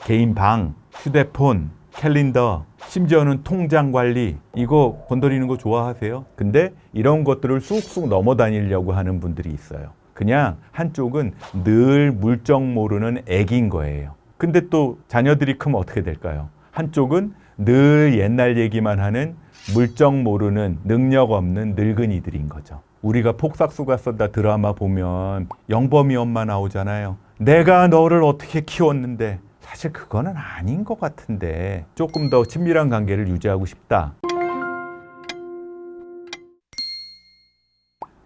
개인 방, 휴대폰, 캘린더, 심지어는 통장 관리, 이거 건드리는 거 좋아하세요? 근데 이런 것들을 쑥쑥 넘어다니려고 하는 분들이 있어요. 그냥 한쪽은 늘 물정 모르는 애기인 거예요. 근데 또 자녀들이 크면 어떻게 될까요? 한쪽은 늘 옛날 얘기만 하는 물정 모르는 능력 없는 늙은이들인 거죠. 우리가 폭삭수가 쏜다 드라마 보면 영범이 엄마 나오잖아요. 내가 너를 어떻게 키웠는데, 사실 그거는 아닌 것 같은데 조금 더 친밀한 관계를 유지하고 싶다.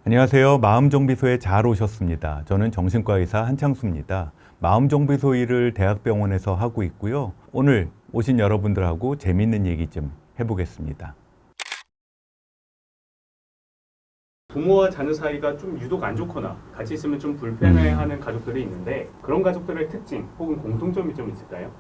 안녕하세요. 마음정비소에 잘 오셨습니다. 저는 정신과 의사 한창수입니다. 마음정비소 일을 대학병원에서 하고 있고요. 오늘 오신 여러분들하고 재밌는 얘기 좀 해보겠습니다. 부모와 자녀 사이가 좀 유독 안 좋거나 같이 있으면 좀 불편해하는 가족들이 있는데, 그런 가족들의 특징 혹은 공통점이 좀 있을까요?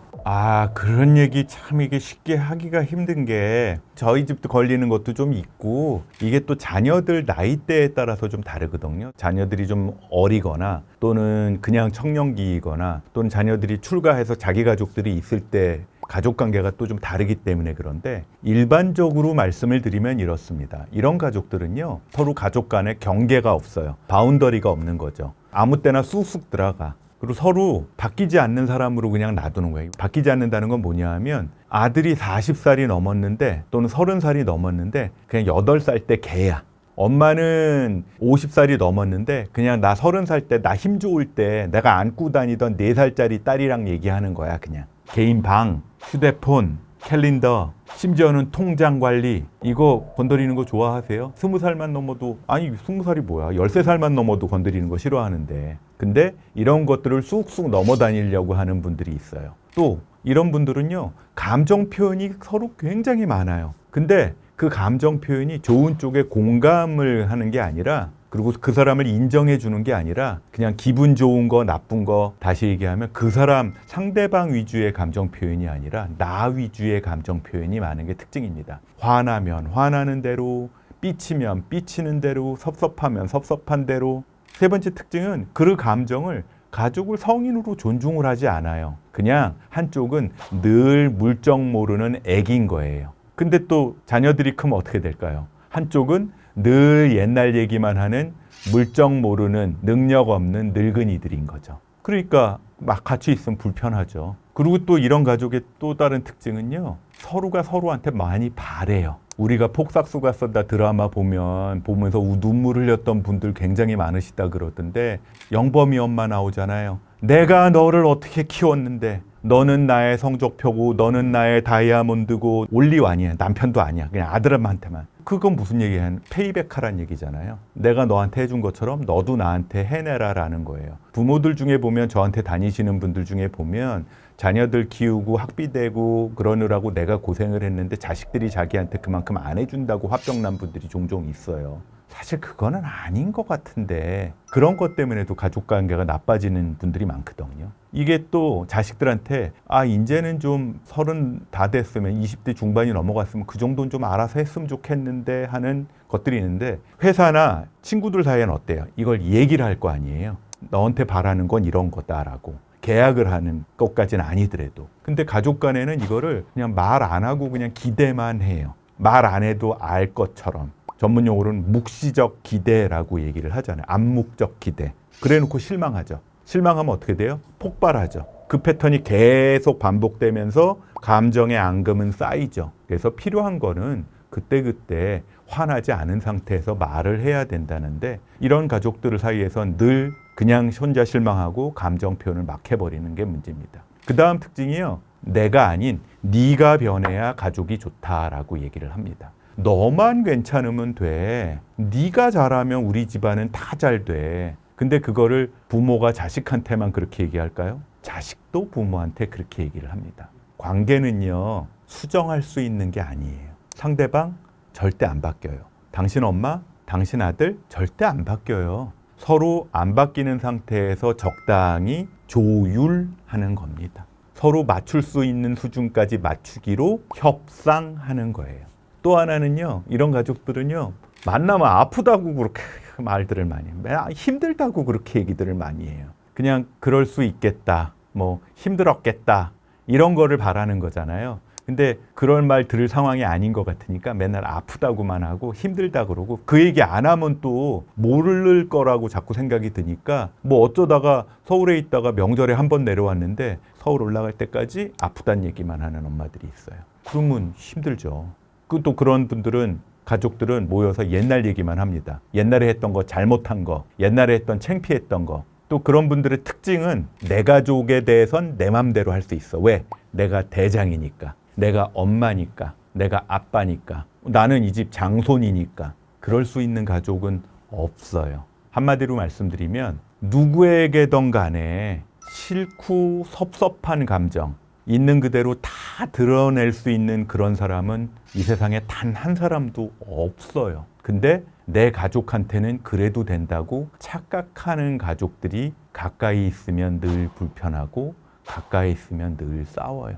그런 얘기 참 이게 쉽게 하기가 힘든 게, 저희 집도 걸리는 것도 좀 있고, 이게 또 자녀들 나이대에 따라서 좀 다르거든요. 자녀들이 좀 어리거나 또는 그냥 청년기이거나 또는 자녀들이 출가해서 자기 가족들이 있을 때 가족 관계가 또 좀 다르기 때문에 그런데, 일반적으로 말씀을 드리면 이렇습니다. 이런 가족들은요, 서로 가족 간에 경계가 없어요. 바운더리가 없는 거죠. 아무 때나 쑥쑥 들어가. 그리고 서로 바뀌지 않는 사람으로 그냥 놔두는 거예요. 바뀌지 않는다는 건 뭐냐 하면, 아들이 40살이 넘었는데 또는 30살이 넘었는데 그냥 8살 때 개야. 엄마는 50살이 넘었는데 그냥 나 30살 때 나 힘 좋을 때 내가 안고 다니던 4살짜리 딸이랑 얘기하는 거야. 그냥 개인 방, 휴대폰, 캘린더, 심지어는 통장 관리, 이거 건드리는 거 좋아하세요? 20살만 넘어도, 아니 20살이 뭐야, 13살만 넘어도 건드리는 거 싫어하는데. 근데 이런 것들을 쑥쑥 넘어다니려고 하는 분들이 있어요. 또 이런 분들은요, 감정 표현이 서로 굉장히 많아요. 근데 그 감정 표현이 좋은 쪽에 공감을 하는 게 아니라, 그리고 그 사람을 인정해 주는 게 아니라 그냥 기분 좋은 거 나쁜 거, 다시 얘기하면 그 사람 상대방 위주의 감정 표현이 아니라 나 위주의 감정 표현이 많은 게 특징입니다. 화나면 화나는 대로, 삐치면 삐치는 대로, 섭섭하면 섭섭한 대로. 세 번째 특징은 그 감정을 가족을 성인으로 존중을 하지 않아요. 그냥 한쪽은 늘 물정 모르는 애기인 거예요. 근데 또 자녀들이 크면 어떻게 될까요? 한쪽은 늘 옛날 얘기만 하는 물정 모르는 능력 없는 늙은이들인 거죠. 그러니까 막 같이 있으면 불편하죠. 그리고 또 이런 가족의 또 다른 특징은요, 서로가 서로한테 많이 바래요. 우리가 폭삭수가 쏜다 드라마 보면서 눈물 흘렸던 분들 굉장히 많으시다 그러던데, 영범이 엄마 나오잖아요. 내가 너를 어떻게 키웠는데, 너는 나의 성적표고 너는 나의 다이아몬드고, 올리완이야. 남편도 아니야. 그냥 아들한테만. 그건 무슨 얘기야? 페이백하란 얘기잖아요. 내가 너한테 해준 것처럼 너도 나한테 해내라라는 거예요. 부모들 중에 보면, 저한테 다니시는 분들 중에 보면 자녀들 키우고 학비 대고 그러느라고 내가 고생을 했는데 자식들이 자기한테 그만큼 안 해준다고 화병난 분들이 종종 있어요. 사실 그거는 아닌 것 같은데, 그런 것 때문에도 가족 관계가 나빠지는 분들이 많거든요. 이게 또 자식들한테 이제는 좀 30 다 됐으면, 20대 중반이 넘어갔으면 그 정도는 좀 알아서 했으면 좋겠는데 하는 것들이 있는데, 회사나 친구들 사이에는 어때요? 이걸 얘기를 할 거 아니에요. 너한테 바라는 건 이런 거다라고. 계약을 하는 것까지는 아니더라도. 근데 가족 간에는 이거를 그냥 말 안 하고 그냥 기대만 해요. 말 안 해도 알 것처럼. 전문 용어로는 묵시적 기대라고 얘기를 하잖아요. 암묵적 기대. 그래 놓고 실망하죠. 실망하면 어떻게 돼요? 폭발하죠. 그 패턴이 계속 반복되면서 감정의 앙금은 쌓이죠. 그래서 필요한 거는 그때그때 화나지 않은 상태에서 말을 해야 된다는데, 이런 가족들 사이에선 늘 그냥 혼자 실망하고 감정 표현을 막 해버리는 게 문제입니다. 그 다음 특징이요, 내가 아닌 네가 변해야 가족이 좋다라고 얘기를 합니다. 너만 괜찮으면 돼. 네가 잘하면 우리 집안은 다 잘 돼. 근데 그거를 부모가 자식한테만 그렇게 얘기할까요? 자식도 부모한테 그렇게 얘기를 합니다. 관계는요, 수정할 수 있는 게 아니에요. 상대방 절대 안 바뀌어요. 당신 엄마, 당신 아들 절대 안 바뀌어요. 서로 안 바뀌는 상태에서 적당히 조율하는 겁니다. 서로 맞출 수 있는 수준까지 맞추기로 협상하는 거예요. 또 하나는요, 이런 가족들은요, 만나면 아프다고 그렇게 말들을 많이 해요. 힘들다고 그렇게 얘기들을 많이 해요. 그냥 그럴 수 있겠다, 뭐 힘들었겠다, 이런 거를 바라는 거잖아요. 근데 그럴 말 들을 상황이 아닌 것 같으니까 맨날 아프다고만 하고 힘들다 그러고 그 얘기 안 하면 또 모를 거라고 자꾸 생각이 드니까 뭐 어쩌다가 서울에 있다가 명절에 한 번 내려왔는데 서울 올라갈 때까지 아프단 얘기만 하는 엄마들이 있어요. 그러면 힘들죠. 또 그런 분들은 가족들은 모여서 옛날 얘기만 합니다. 옛날에 했던 거, 잘못한 거, 옛날에 했던 창피했던 거. 또 그런 분들의 특징은 내 가족에 대해선 내 맘대로 할 수 있어. 왜? 내가 대장이니까. 내가 엄마니까. 내가 아빠니까. 나는 이 집 장손이니까. 그럴 수 있는 가족은 없어요. 한마디로 말씀드리면 누구에게든 간에 싫고 섭섭한 감정 있는 그대로 다 드러낼 수 있는 그런 사람은 이 세상에 단 한 사람도 없어요. 근데 내 가족한테는 그래도 된다고 착각하는 가족들이 가까이 있으면 늘 불편하고 가까이 있으면 늘 싸워요.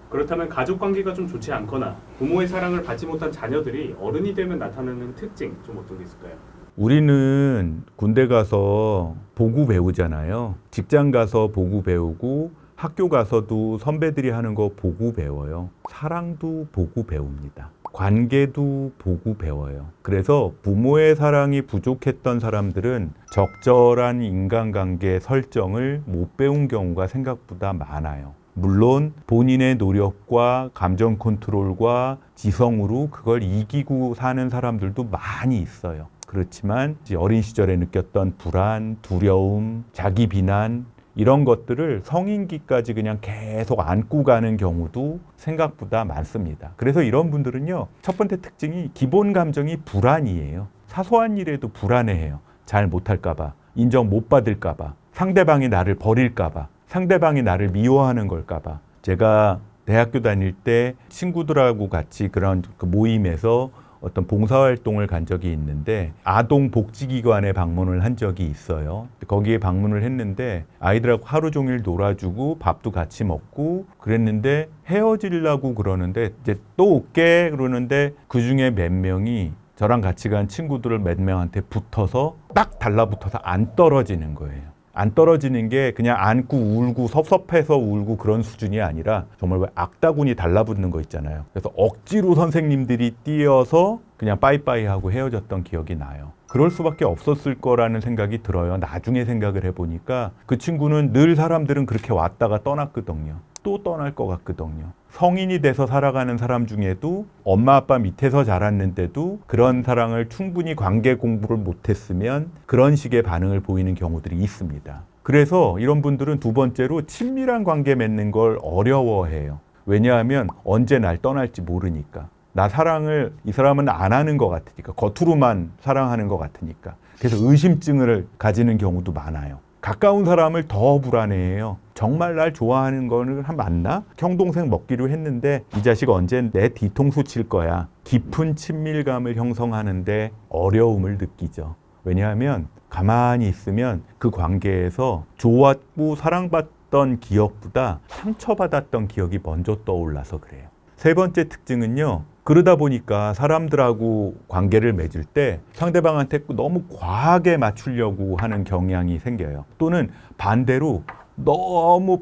그렇다면 가족 관계가 좀 좋지 않거나 부모의 사랑을 받지 못한 자녀들이 어른이 되면 나타나는 특징 좀 어떤 게 있을까요? 우리는 군대 가서 보고 배우잖아요. 직장 가서 보고 배우고 학교 가서도 선배들이 하는 거 보고 배워요. 사랑도 보고 배웁니다. 관계도 보고 배워요. 그래서 부모의 사랑이 부족했던 사람들은 적절한 인간관계 설정을 못 배운 경우가 생각보다 많아요. 물론 본인의 노력과 감정 컨트롤과 지성으로 그걸 이기고 사는 사람들도 많이 있어요. 그렇지만 어린 시절에 느꼈던 불안, 두려움, 자기 비난 이런 것들을 성인기까지 그냥 계속 안고 가는 경우도 생각보다 많습니다. 그래서 이런 분들은요, 첫 번째 특징이 기본 감정이 불안이에요. 사소한 일에도 불안해해요. 잘 못할까봐, 인정 못 받을까봐, 상대방이 나를 버릴까봐, 상대방이 나를 미워하는 걸까봐. 제가 대학교 다닐 때 친구들하고 같이 그런 모임에서 어떤 봉사활동을 간 적이 있는데 아동복지기관에 방문을 한 적이 있어요. 거기에 방문을 했는데 아이들하고 하루 종일 놀아주고 밥도 같이 먹고 그랬는데 헤어지려고 그러는데 이제 또 올게 그러는데 그중에 몇 명이 저랑 같이 간 친구들 몇 명한테 붙어서 딱 달라붙어서 안 떨어지는 거예요. 안 떨어지는 게 그냥 안고 울고 섭섭해서 울고 그런 수준이 아니라 정말 왜 악다구니 달라붙는 거 있잖아요. 그래서 억지로 선생님들이 뛰어서 그냥 빠이빠이 하고 헤어졌던 기억이 나요. 그럴 수밖에 없었을 거라는 생각이 들어요. 나중에 생각을 해보니까 그 친구는 늘 사람들은 그렇게 왔다가 떠났거든요. 또 떠날 것 같거든요. 성인이 돼서 살아가는 사람 중에도 엄마 아빠 밑에서 자랐는데도 그런 사랑을 충분히 관계 공부를 못했으면 그런 식의 반응을 보이는 경우들이 있습니다. 그래서 이런 분들은 두 번째로 친밀한 관계 맺는 걸 어려워해요. 왜냐하면 언제 날 떠날지 모르니까. 나 사랑을 이 사람은 안 하는 것 같으니까. 겉으로만 사랑하는 것 같으니까. 그래서 의심증을 가지는 경우도 많아요. 가까운 사람을 더 불안해해요. 정말 날 좋아하는 거는 맞나? 형 동생 먹기로 했는데 이 자식 언제 내 뒤통수 칠 거야. 깊은 친밀감을 형성하는데 어려움을 느끼죠. 왜냐하면 가만히 있으면 그 관계에서 좋았고 사랑받던 기억보다 상처받았던 기억이 먼저 떠올라서 그래요. 세 번째 특징은요. 그러다 보니까 사람들하고 관계를 맺을 때 상대방한테 너무 과하게 맞추려고 하는 경향이 생겨요. 또는 반대로 너무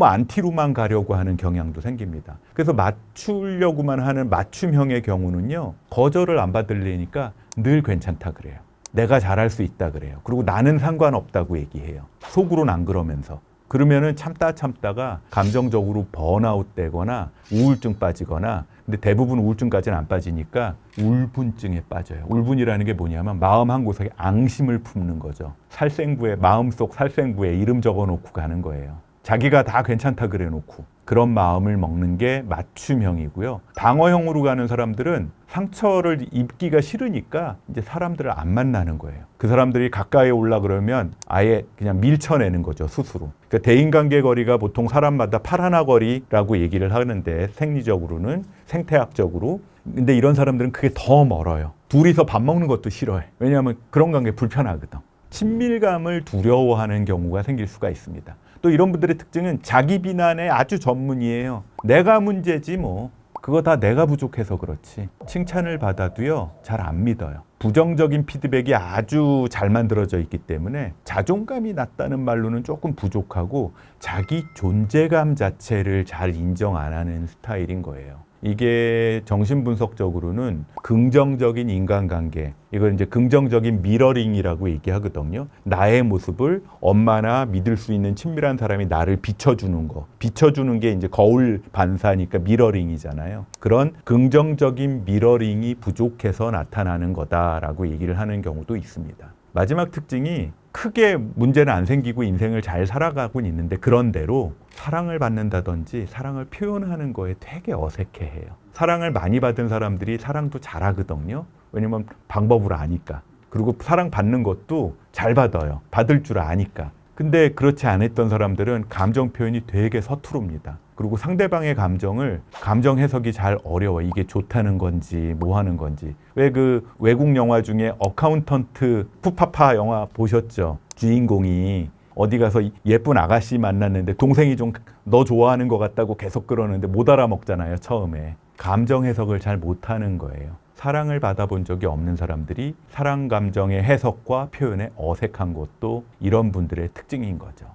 안티로만 가려고 하는 경향도 생깁니다. 그래서 맞추려고만 하는 맞춤형의 경우는요. 거절을 안 받으려니까 늘 괜찮다 그래요. 내가 잘할 수 있다 그래요. 그리고 나는 상관없다고 얘기해요. 속으로는 안 그러면서. 그러면은 참다가 감정적으로 번아웃 되거나 우울증 빠지거나 근데 대부분 우울증까지는 안 빠지니까 울분증에 빠져요. 울분이라는 게 뭐냐면 마음 한 구석에 앙심을 품는 거죠. 살생부에 마음속 살생부에 이름 적어놓고 가는 거예요. 자기가 다 괜찮다 그래 놓고 그런 마음을 먹는 게 맞춤형이고요. 방어형으로 가는 사람들은 상처를 입기가 싫으니까 이제 사람들을 안 만나는 거예요. 그 사람들이 가까이 올라 그러면 아예 그냥 밀쳐내는 거죠, 스스로. 그러니까 대인관계 거리가 보통 사람마다 8하나 거리라고 얘기를 하는데 생리적으로는 생태학적으로. 근데 이런 사람들은 그게 더 멀어요. 둘이서 밥 먹는 것도 싫어해. 왜냐하면 그런 관계 불편하거든. 친밀감을 두려워하는 경우가 생길 수가 있습니다. 또 이런 분들의 특징은 자기 비난에 아주 전문이에요. 내가 문제지 뭐. 그거 다 내가 부족해서 그렇지. 칭찬을 받아도요, 잘 안 믿어요. 부정적인 피드백이 아주 잘 만들어져 있기 때문에 자존감이 낮다는 말로는 조금 부족하고 자기 존재감 자체를 잘 인정 안 하는 스타일인 거예요. 이게 정신분석적으로는 긍정적인 인간관계, 이걸 이제 긍정적인 미러링이라고 얘기하거든요. 나의 모습을 엄마나 믿을 수 있는 친밀한 사람이 나를 비춰주는 거. 비춰주는 게 이제 거울 반사니까 미러링이잖아요. 그런 긍정적인 미러링이 부족해서 나타나는 거다라고 얘기를 하는 경우도 있습니다. 마지막 특징이 크게 문제는 안 생기고 인생을 잘 살아가고 있는데 그런대로 사랑을 받는다든지 사랑을 표현하는 거에 되게 어색해해요. 사랑을 많이 받은 사람들이 사랑도 잘하거든요. 왜냐면 방법을 아니까. 그리고 사랑 받는 것도 잘 받아요. 받을 줄 아니까. 근데 그렇지 않았던 사람들은 감정 표현이 되게 서투릅니다. 그리고 상대방의 감정 해석이 잘 어려워. 이게 좋다는 건지 뭐 하는 건지. 왜 그 외국 영화 중에 어카운턴트 푸파파 영화 보셨죠? 주인공이 어디 가서 예쁜 아가씨 만났는데 동생이 좀 너 좋아하는 것 같다고 계속 그러는데 못 알아먹잖아요, 처음에. 감정 해석을 잘 못하는 거예요. 사랑을 받아본 적이 없는 사람들이 사랑 감정의 해석과 표현에 어색한 것도 이런 분들의 특징인 거죠.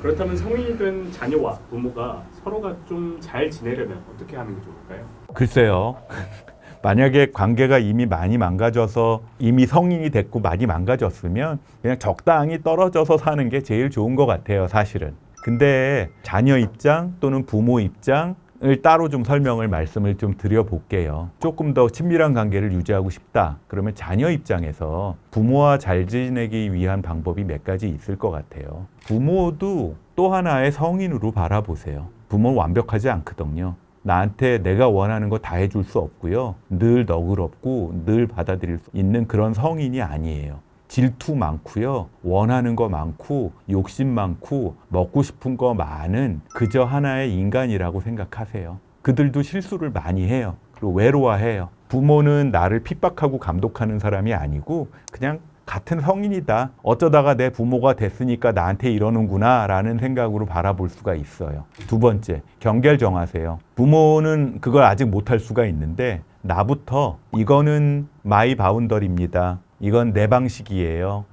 그렇다면 성인이 된 자녀와 부모가 서로가 좀 잘 지내려면 어떻게 하는 게 좋을까요? 글쎄요. 만약에 관계가 이미 많이 망가져서 이미 성인이 됐고 많이 망가졌으면 그냥 적당히 떨어져서 사는 게 제일 좋은 것 같아요, 사실은. 근데 자녀 입장 또는 부모 입장을 따로 좀 말씀을 좀 드려볼게요. 조금 더 친밀한 관계를 유지하고 싶다. 그러면 자녀 입장에서 부모와 잘 지내기 위한 방법이 몇 가지 있을 것 같아요. 부모도 또 하나의 성인으로 바라보세요. 부모는 완벽하지 않거든요. 나한테 내가 원하는 거 다 해줄 수 없고요. 늘 너그럽고 늘 받아들일 수 있는 그런 성인이 아니에요. 질투 많고요. 원하는 거 많고 욕심 많고 먹고 싶은 거 많은 그저 하나의 인간이라고 생각하세요. 그들도 실수를 많이 해요. 그리고 외로워해요. 부모는 나를 핍박하고 감독하는 사람이 아니고 그냥 같은 성인이다. 어쩌다가 내 부모가 됐으니까 나한테 이러는구나 라는 생각으로 바라볼 수가 있어요. 두 번째, 경계를 정하세요. 부모는 그걸 아직 못할 수가 있는데 나부터 이거는 마이 바운더리입니다. 이건 내 방식이에요.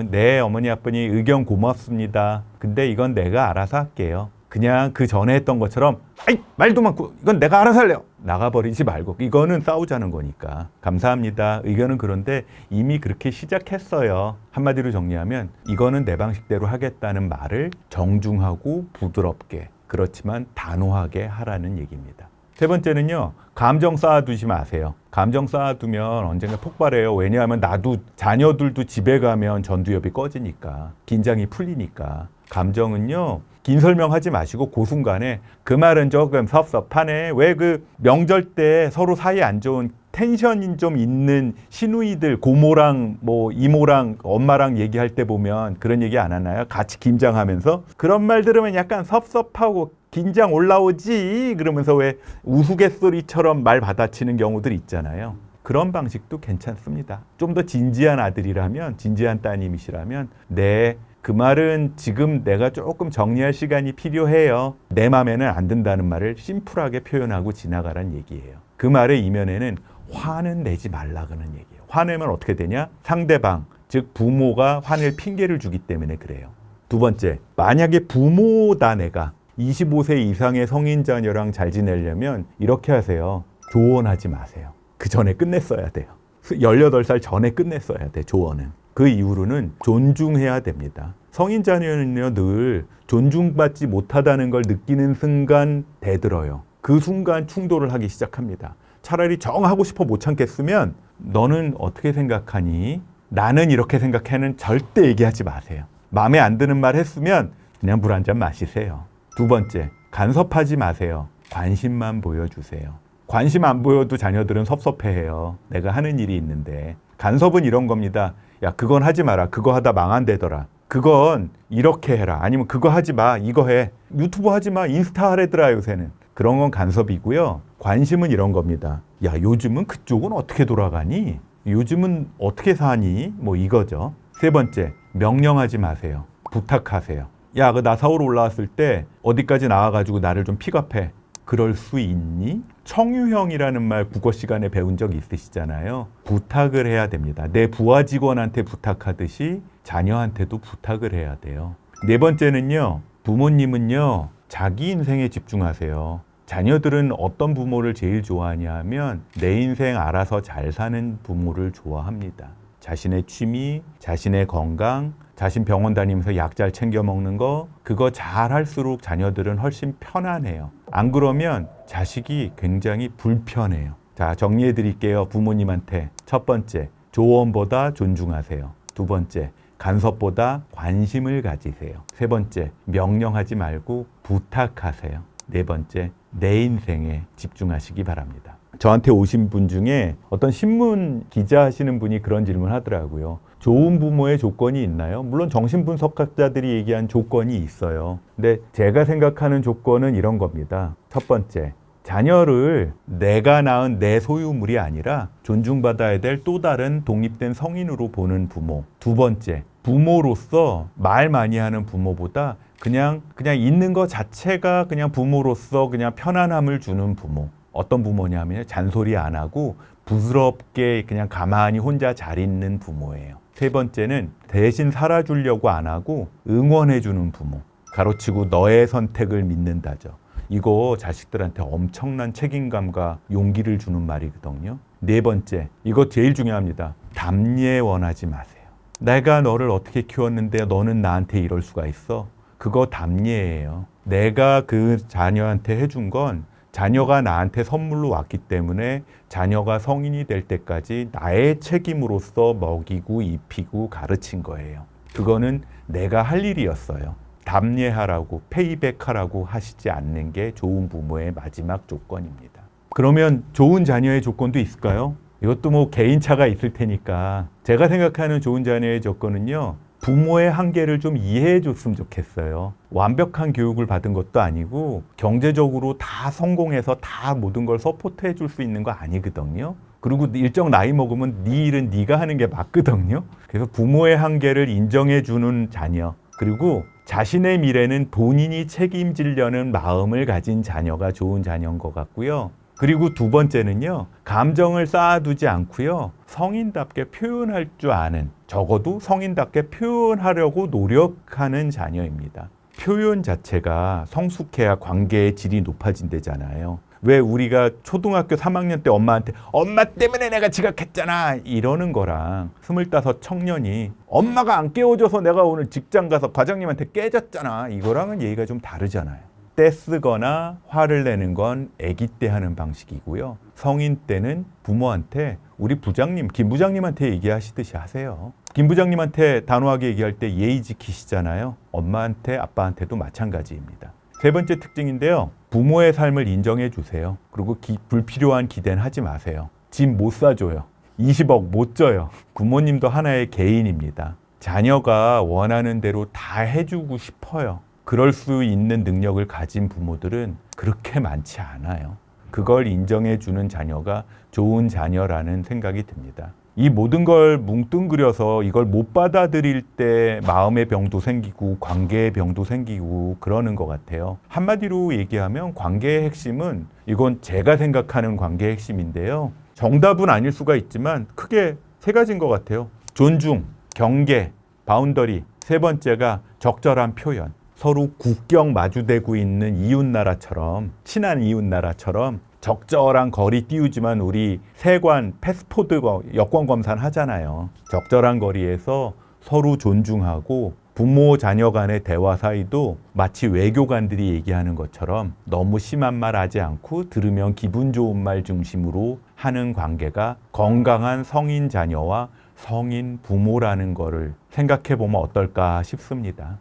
네, 어머니 아버님 의견 고맙습니다. 근데 이건 내가 알아서 할게요. 그냥 그 전에 했던 것처럼 아이 말도 많고 이건 내가 알아서 할래요. 나가버리지 말고 이거는 싸우자는 거니까. 감사합니다. 의견은 그런데 이미 그렇게 시작했어요. 한마디로 정리하면 이거는 내 방식대로 하겠다는 말을 정중하고 부드럽게 그렇지만 단호하게 하라는 얘기입니다. 세 번째는요. 감정 쌓아두지 마세요. 감정 쌓아두면 언젠가 폭발해요. 왜냐하면 나도 자녀들도 집에 가면 전두엽이 꺼지니까 긴장이 풀리니까. 감정은요. 긴 설명하지 마시고 그 순간에 그 말은 조금 섭섭하네. 왜 그 명절 때 서로 사이 안 좋은 텐션이 좀 있는 시누이들 고모랑 뭐 이모랑 엄마랑 얘기할 때 보면 그런 얘기 안 하나요? 같이 김장하면서 그런 말 들으면 약간 섭섭하고 긴장 올라오지 그러면서 왜 우스갯소리처럼 말 받아치는 경우들 있잖아요. 그런 방식도 괜찮습니다. 좀 더 진지한 아들이라면 진지한 따님이시라면 네. 그 말은 지금 내가 조금 정리할 시간이 필요해요. 내 맘에는 안 든다는 말을 심플하게 표현하고 지나가란 얘기예요. 그 말의 이면에는 화는 내지 말라는 얘기예요. 화내면 어떻게 되냐? 상대방, 즉 부모가 화낼 핑계를 주기 때문에 그래요. 두 번째, 만약에 부모다 내가 25세 이상의 성인 자녀랑 잘 지내려면 이렇게 하세요. 조언하지 마세요. 그 전에 끝냈어야 돼요. 18살 전에 끝냈어야 돼, 조언은. 그 이후로는 존중해야 됩니다. 성인 자녀는요, 늘 존중받지 못하다는 걸 느끼는 순간 대들어요. 그 순간 충돌을 하기 시작합니다. 차라리 정하고 싶어 못 참겠으면 너는 어떻게 생각하니? 나는 이렇게 생각해는 절대 얘기하지 마세요. 마음에 안 드는 말 했으면 그냥 물 한 잔 마시세요. 두 번째, 간섭하지 마세요. 관심만 보여주세요. 관심 안 보여도 자녀들은 섭섭해해요. 내가 하는 일이 있는데. 간섭은 이런 겁니다. 야, 그건 하지 마라. 그거 하다 망한대더라. 그건 이렇게 해라. 아니면 그거 하지 마. 이거 해. 유튜브 하지 마. 인스타 하래더라, 요새는. 그런 건 간섭이고요. 관심은 이런 겁니다. 야, 요즘은 그쪽은 어떻게 돌아가니? 요즘은 어떻게 사니? 뭐 이거죠. 세 번째, 명령하지 마세요. 부탁하세요. 야, 나 서울 올라왔을 때 어디까지 나와가지고 나를 좀 픽업해. 그럴 수 있니? 청유형이라는 말 국어 시간에 배운 적 있으시잖아요. 부탁을 해야 됩니다. 내 부하 직원한테 부탁하듯이 자녀한테도 부탁을 해야 돼요. 네 번째는요. 부모님은요. 자기 인생에 집중하세요. 자녀들은 어떤 부모를 제일 좋아하냐 하면 내 인생 알아서 잘 사는 부모를 좋아합니다. 자신의 취미, 자신의 건강, 자신 병원 다니면서 약 잘 챙겨 먹는 거, 그거 잘 할수록 자녀들은 훨씬 편안해요. 안 그러면 자식이 굉장히 불편해요. 자, 정리해 드릴게요. 부모님한테. 첫 번째, 조언보다 존중하세요. 두 번째, 간섭보다 관심을 가지세요. 세 번째, 명령하지 말고 부탁하세요. 네 번째, 내 인생에 집중하시기 바랍니다. 저한테 오신 분 중에 어떤 신문 기자 하시는 분이 그런 질문 하더라고요. 좋은 부모의 조건이 있나요? 물론 정신분석학자들이 얘기한 조건이 있어요. 근데 제가 생각하는 조건은 이런 겁니다. 첫 번째, 자녀를 내가 낳은 내 소유물이 아니라 존중받아야 될 또 다른 독립된 성인으로 보는 부모. 두 번째, 부모로서 말 많이 하는 부모보다 그냥 있는 것 자체가 그냥 부모로서 그냥 편안함을 주는 부모. 어떤 부모냐면 잔소리 안 하고 부드럽게 그냥 가만히 혼자 잘 있는 부모예요. 세 번째는 대신 살아주려고 안 하고 응원해주는 부모. 가로치고 너의 선택을 믿는다죠. 이거 자식들한테 엄청난 책임감과 용기를 주는 말이거든요. 네 번째, 이거 제일 중요합니다. 담례 원하지 마세요. 내가 너를 어떻게 키웠는데 너는 나한테 이럴 수가 있어? 그거 담례예요. 내가 그 자녀한테 해준 건 자녀가 나한테 선물로 왔기 때문에 자녀가 성인이 될 때까지 나의 책임으로서 먹이고 입히고 가르친 거예요. 그거는 내가 할 일이었어요. 담례하라고 페이백하라고 하시지 않는 게 좋은 부모의 마지막 조건입니다. 그러면 좋은 자녀의 조건도 있을까요? 이것도 뭐 개인차가 있을 테니까 제가 생각하는 좋은 자녀의 조건은요. 부모의 한계를 좀 이해해 줬으면 좋겠어요. 완벽한 교육을 받은 것도 아니고 경제적으로 다 성공해서 다 모든 걸 서포트해 줄 수 있는 거 아니거든요. 그리고 일정 나이 먹으면 네 일은 네가 하는 게 맞거든요. 그래서 부모의 한계를 인정해 주는 자녀, 그리고 자신의 미래는 본인이 책임지려는 마음을 가진 자녀가 좋은 자녀인 것 같고요. 그리고 두 번째는요, 감정을 쌓아두지 않고요, 성인답게 표현할 줄 아는, 적어도 성인답게 표현하려고 노력하는 자녀입니다. 표현 자체가 성숙해야 관계의 질이 높아진대잖아요. 왜 우리가 초등학교 3학년 때 엄마한테 엄마 때문에 내가 지각했잖아 이러는 거랑 25 청년이 엄마가 안 깨워줘서 내가 오늘 직장 가서 과장님한테 깨졌잖아 이거랑은 얘기가 좀 다르잖아요. 떼쓰거나 화를 내는 건 아기 때 하는 방식이고요. 성인 때는 부모한테 우리 부장님, 김 부장님한테 얘기하시듯이 하세요. 김 부장님한테 단호하게 얘기할 때 예의 지키시잖아요. 엄마한테, 아빠한테도 마찬가지입니다. 세 번째 특징인데요. 부모의 삶을 인정해 주세요. 그리고 불필요한 기대는 하지 마세요. 집 못 사줘요. 20억 못 줘요. 부모님도 하나의 개인입니다. 자녀가 원하는 대로 다 해주고 싶어요. 그럴 수 있는 능력을 가진 부모들은 그렇게 많지 않아요. 그걸 인정해 주는 자녀가 좋은 자녀라는 생각이 듭니다. 이 모든 걸 뭉뚱그려서 이걸 못 받아들일 때 마음의 병도 생기고 관계의 병도 생기고 그러는 것 같아요. 한마디로 얘기하면 관계의 핵심은 이건 제가 생각하는 관계의 핵심인데요. 정답은 아닐 수가 있지만 크게 세 가지인 것 같아요. 존중, 경계, 바운더리. 세 번째가 적절한 표현. 서로 국경 마주대고 있는 이웃나라처럼 친한 이웃나라처럼 적절한 거리 띄우지만 우리 세관, 패스포드 여권 검사는 하잖아요. 적절한 거리에서 서로 존중하고 부모 자녀 간의 대화 사이도 마치 외교관들이 얘기하는 것처럼 너무 심한 말 하지 않고 들으면 기분 좋은 말 중심으로 하는 관계가 건강한 성인 자녀와 성인 부모라는 거를 생각해 보면 어떨까 싶습니다.